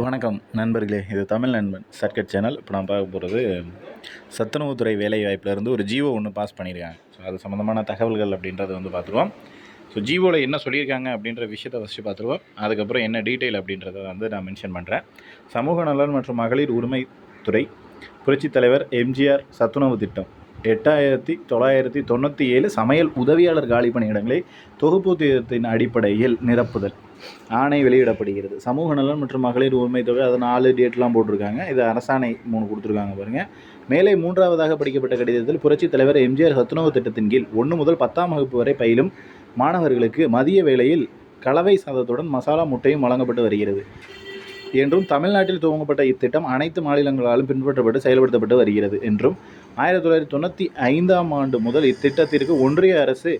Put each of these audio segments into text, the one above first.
வணக்கம் நண்பர்களே, இது தமிழ் நண்பன் சர்க்கட் சேனல். இப்போ நான் பார்க்க போகிறது சத்துணவுத்துறை வேலைவாய்ப்பிலேருந்து ஒரு ஜிஓ ஒன்று பாஸ் பண்ணியிருக்காங்க. ஸோ அது சம்மந்தமான தகவல்கள் அப்படின்றத பார்த்துருவோம். ஸோ ஜிஓவில் என்ன சொல்லியிருக்காங்க அப்படின்ற விஷயத்தை ஃபஸ்ட்டு பார்த்துருவோம். அதுக்கப்புறம் என்ன டீட்டெயில் அப்படின்றத நான் மென்ஷன் பண்ணுறேன். சமூக நலன் மற்றும் மகளிர் உரிமைத்துறை புரட்சித் தலைவர் எம்ஜிஆர் சத்துணவு திட்டம் 8997 சமையல் உதவியாளர் காலி பணியிடங்களை தொகுப்பூதியத்தின் அடிப்படையில் நிரப்புதல் ஆணை வெளியிடப்படுகிறது. சமூக நலன் மற்றும் மகளிர் உரிமைத்தொகை அது 4 டேட்லாம் போட்டிருக்காங்க. இது அரசாணை 3 கொடுத்துருக்காங்க பாருங்கள். மேலே 3ஆவதாக படிக்கப்பட்ட கடிதத்தில் புரட்சித் தலைவர் எம்ஜிஆர் சத்துணவு திட்டத்தின் கீழ் 1 முதல் 10ஆம் வகுப்பு வரை பயிலும் மாணவர்களுக்கு மதிய வேளையில் கலவை சாதத்துடன் மசாலா முட்டையும் வழங்கப்பட்டு வருகிறது என்றும், தமிழ்நாட்டில் துவங்கப்பட்ட இத்திட்டம் அனைத்து மாநிலங்களாலும் பின்பற்றப்பட்டு செயல்படுத்தப்பட்டு வருகிறது என்றும், 1995ஆம் ஆண்டு முதல் இத்திட்டத்திற்கு ஒன்றிய அரசு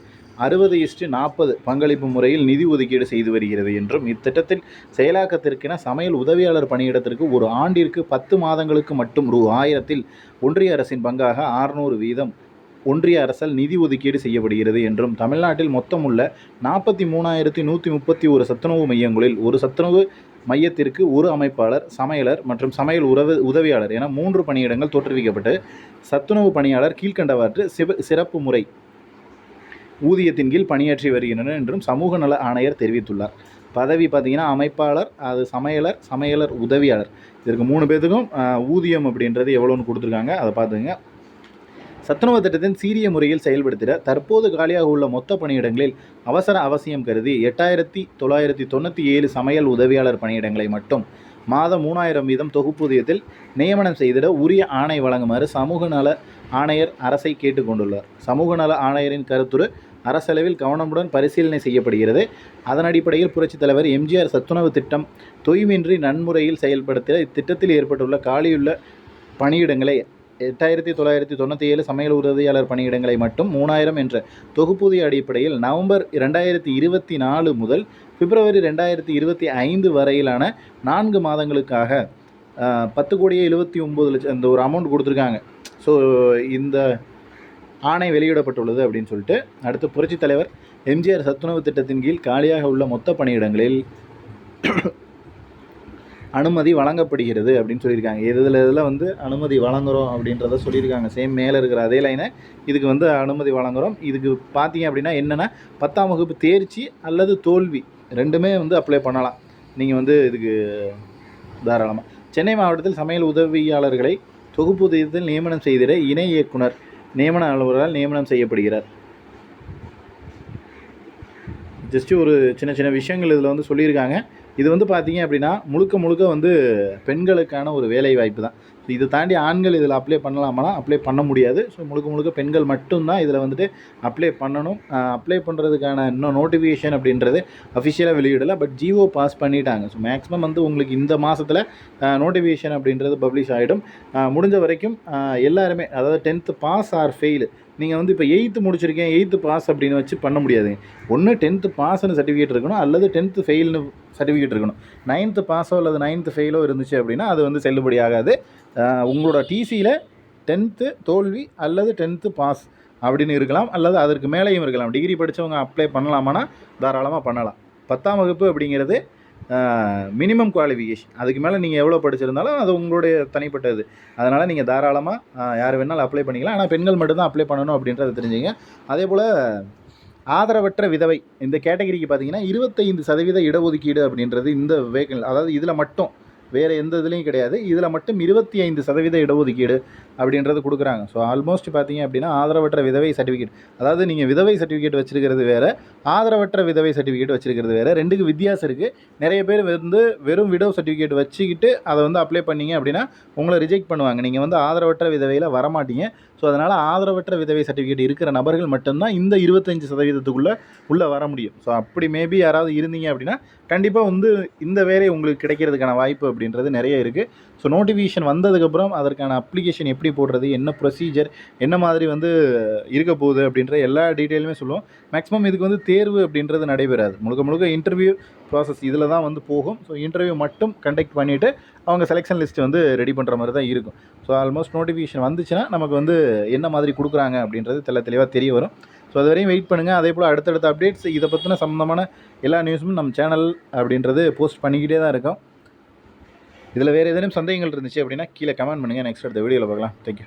60:40 பங்களிப்பு முறையில் நிதி ஒதுக்கீடு செய்து வருகிறது என்றும், இத்திட்டத்தில் செயலாக்கத்திற்கென சமையல் உதவியாளர் பணியிடத்திற்கு ஒரு ஆண்டிற்கு 10 மாதங்களுக்கு மட்டும் ரூ.1000 ஒன்றிய அரசின் பங்காக 600 வீதம் ஒன்றிய அரசால் நிதி ஒதுக்கீடு செய்யப்படுகிறது என்றும், தமிழ்நாட்டில் மொத்தம் உள்ள 43,131 சத்துணவு மையங்களில் ஒரு சத்துணவு மையத்திற்கு ஒரு அமைப்பாளர், சமையலர் மற்றும் சமையல் உதவியாளர் என 3 பணியிடங்கள் தோற்றுவிக்கப்பட்டு சத்துணவு பணியாளர் கீழ்கண்டவாறு சிறப்பு முறை ஊதியத்தின் கீழ் பணியாற்றி வருகின்றனர் என்றும் சமூக நல ஆணையர் தெரிவித்துள்ளார். பதவி பார்த்தீங்கன்னா அமைப்பாளர், அது சமையலர் உதவியாளர், இதற்கு 3 பேர்த்துக்கும் ஊதியம் அப்படின்றது எவ்வளோன்னு கொடுத்துருக்காங்க, அதை பார்த்துங்க. சத்துணவு திட்டத்தின் சீரிய முறையில் செயல்படுத்திட தற்போது காலியாக உள்ள மொத்த பணியிடங்களில் அவசியம் கருதி 8997 சமையல் உதவியாளர் பணியிடங்களை மட்டும் மாதம் 3000 வீதம் தொகுப்பூதியத்தில் நியமனம் செய்திட உரிய ஆணை வழங்குமாறு சமூக நல ஆணையர் அரசை கேட்டுக்கொண்டுள்ளார். சமூக நல ஆணையரின் கருத்துரு அரசளவில் கவனமுடன் பரிசீலனை செய்யப்படுகிறது. அதன் அடிப்படையில் புரட்சித் தலைவர் எம்ஜிஆர் சத்துணவு திட்டம் தொய்வின்றி நன்முறையில் செயல்படுத்திட இத்திட்டத்தில் ஏற்பட்டுள்ள காலியுள்ள பணியிடங்களை 8997 சமையல் உதவியாளர் பணியிடங்களை மட்டும் 3000 என்ற தொகுப்பூதிய அடிப்படையில் நவம்பர் 2024 முதல் பிப்ரவரி 2025 வரையிலான 4 மாதங்களுக்காக 10,79,00,000 இந்த ஒரு அமௌண்ட் கொடுத்துருக்காங்க. ஸோ இந்த ஆணை வெளியிடப்பட்டுள்ளது அப்படின்னு சொல்லிட்டு, அடுத்து புரட்சித் தலைவர் எம்ஜிஆர் சத்துணவு திட்டத்தின் கீழ் காலியாக உள்ள மொத்த பணியிடங்களில் அனுமதி வழங்கப்படுகிறது அப்படின்னு சொல்லியிருக்காங்க. இதில் அனுமதி வழங்குகிறோம் அப்படின்றத சொல்லியிருக்காங்க. சேம் மேலே இருக்கிற அதே லைனை இதுக்கு அனுமதி வழங்குகிறோம். இதுக்கு பார்த்தீங்க அப்படின்னா என்னென்னா, 10ஆம் வகுப்பு தேர்ச்சி அல்லது தோல்வி ரெண்டுமே அப்ளை பண்ணலாம். நீங்கள் இதுக்கு தாராளமாக. சென்னை மாவட்டத்தில் சமையல் உதவியாளர்களை தொகுப்பூதியத்தில் நியமனம் செய்திட இணை இயக்குனர் நியமன அலுவலரால் நியமனம் செய்யப்படுகிறார். ஜஸ்ட்டு ஒரு சின்ன விஷயங்கள் இதில் சொல்லியிருக்காங்க. இது பார்த்தீங்க அப்படின்னா முழுக்க பெண்களுக்கான ஒரு வேலை வாய்ப்பு தான். ஸோ இதை தாண்டி ஆண்கள் இதில் அப்ளை பண்ணலாமானா அப்ளை பண்ண முடியாது. ஸோ முழுக்க பெண்கள் மட்டும்தான் இதில் அப்ளை பண்ணணும். அப்ளை பண்ணுறதுக்கான இன்னும் நோட்டிஃபிகேஷன் அப்படின்றது அஃபிஷியலாக வெளியிடலை. பட் ஜிஓ பாஸ் பண்ணிட்டாங்க. ஸோ மேக்ஸிமம் உங்களுக்கு இந்த மாதத்தில் நோட்டிஃபிகேஷன் அப்படின்றது பப்ளிஷ் ஆகிடும். முடிஞ்ச வரைக்கும் எல்லாருமே, அதாவது 10th பாஸ் ஆர் ஃபெயிலு, நீங்கள் இப்போ 8th முடிச்சிருக்கேன் 8th பாஸ் அப்படின்னு வச்சு பண்ண முடியாதுங்க. ஒன்று 10th பாஸ்னு சர்டிஃபிகேட் இருக்கணும், அல்லது 10th ஃபெயில்னு சர்டிஃபிகேட் இருக்கணும். 9th பாஸோ அல்லது 9th ஃபெயிலோ இருந்துச்சு அப்படின்னா அது செல்லுபடி ஆகாது. உங்களோட டிசியில் 10th தோல்வி அல்லது 10th பாஸ் அப்படின்னு இருக்கலாம், அல்லது அதற்கு மேலேயும் இருக்கலாம். டிகிரி படித்தவங்க அப்ளை பண்ணலாமானா தாராளமாக பண்ணலாம். 10ஆம் வகுப்பு அப்படிங்கிறது மினிமம் குவாலிஃபிகேஷன். அதுக்கு மேலே நீங்கள் எவ்வளோ படிச்சிருந்தாலும் அது உங்களுடைய தனிப்பட்டது. அதனால் நீங்கள் தாராளமாக யார் வேணாலும் அப்ளை பண்ணிக்கலாம். ஆனால் பெண்கள் மட்டும்தான் அப்ளை பண்ணணும் அப்படின்றத தெரிஞ்சுங்க. அதே போல் ஆதரவற்ற விதவை இந்த கேட்டகரிக்கு பார்த்தீங்கன்னா 25% இடஒதுக்கீடு அப்படின்றது இந்த வேகன், அதாவது இதில் மட்டும், வேறு எந்த இதுலேயும் கிடையாது. இதில் மட்டும் 25% இடஒதுக்கீடு அப்படின்றது கொடுக்குறாங்க. ஸோ ஆல்மோஸ்ட் பார்த்தீங்க அப்படின்னா ஆதரவற்ற விதவை சர்டிஃபிகேட், அதாவது நீங்கள் விதவை சர்டிஃபிகேட் வச்சுருக்கிறது வேறு, ஆதரவற்ற விதவை சர்டிஃபிகேட் வச்சுருக்கிறது வேறு, ரெண்டுக்கு வித்தியாசம் இருக்குது. நிறைய பேர் வெறும் விடோ சர்டிஃபிகேட் வச்சுக்கிட்டு அதை அப்ளை பண்ணிங்க அப்படின்னா உங்களை ரிஜெக்ட் பண்ணுவாங்க. நீங்கள் ஆதரவற்ற விதவையில் வரமாட்டீங்க. ஸோ அதனால் ஆதரவற்ற விதவை சர்டிஃபிகேட் இருக்கிற நபர்கள் மட்டும்தான் இந்த 25%க்குள்ளே உள்ளே வர முடியும். ஸோ அப்படி மேபி யாராவது இருந்தீங்க அப்படின்னா கண்டிப்பாக இந்த வேலை உங்களுக்கு கிடைக்கிறதுக்கான வாய்ப்பு அப்படின்றது நிறைய இருக்குது. ஸோ நோட்டிஃபிகேஷன் வந்ததுக்கப்புறம் அதற்கான அப்ளிகேஷன் எப்படி போடுறது, என்ன ப்ரொசீஜர், என்ன மாதிரி இருக்க போகுது அப்படின்ற எல்லா டீட்டெயிலுமே சொல்லுவோம். மேக்ஸிமம் இதுக்கு தேர்வு அப்படின்றது நடைபெறாது. முழுக்க இன்டர்வியூ ப்ராசஸ் இதில் தான் போகும். ஸோ இன்டர்வியூ மட்டும் கண்டக்ட் பண்ணிவிட்டு அவங்க செலெக்ஷன் லிஸ்ட் ரெடி பண்ணுற மாதிரி தான் இருக்கும். ஸோ ஆல்மோஸ்ட் நோட்டிஃபிகேஷன் வந்துச்சுன்னா நமக்கு என்ன மாதிரி கொடுக்குறாங்க அப்படின்றது தெளிவாக தெரிய வரும். ஸோ அது வரையும் வெயிட் பண்ணுங்கள். அதே போல் அடுத்தடுத்த அப்டேட்ஸ் இதை பற்றின சம்மந்தமான எல்லா நியூஸும் நம்ம சேனல் அப்படின்றது போஸ்ட் பண்ணிக்கிட்டே தான் இருக்கோம். இதில் வேறு ஏதேனும் சந்தேகங்கள் இருந்துச்சு அப்படின்னா கீழே கமெண்ட் பண்ணுங்கள். நெக்ஸ்ட் அடுத்த வீடியோவில் பார்க்கலாம். தேங்க்யூ.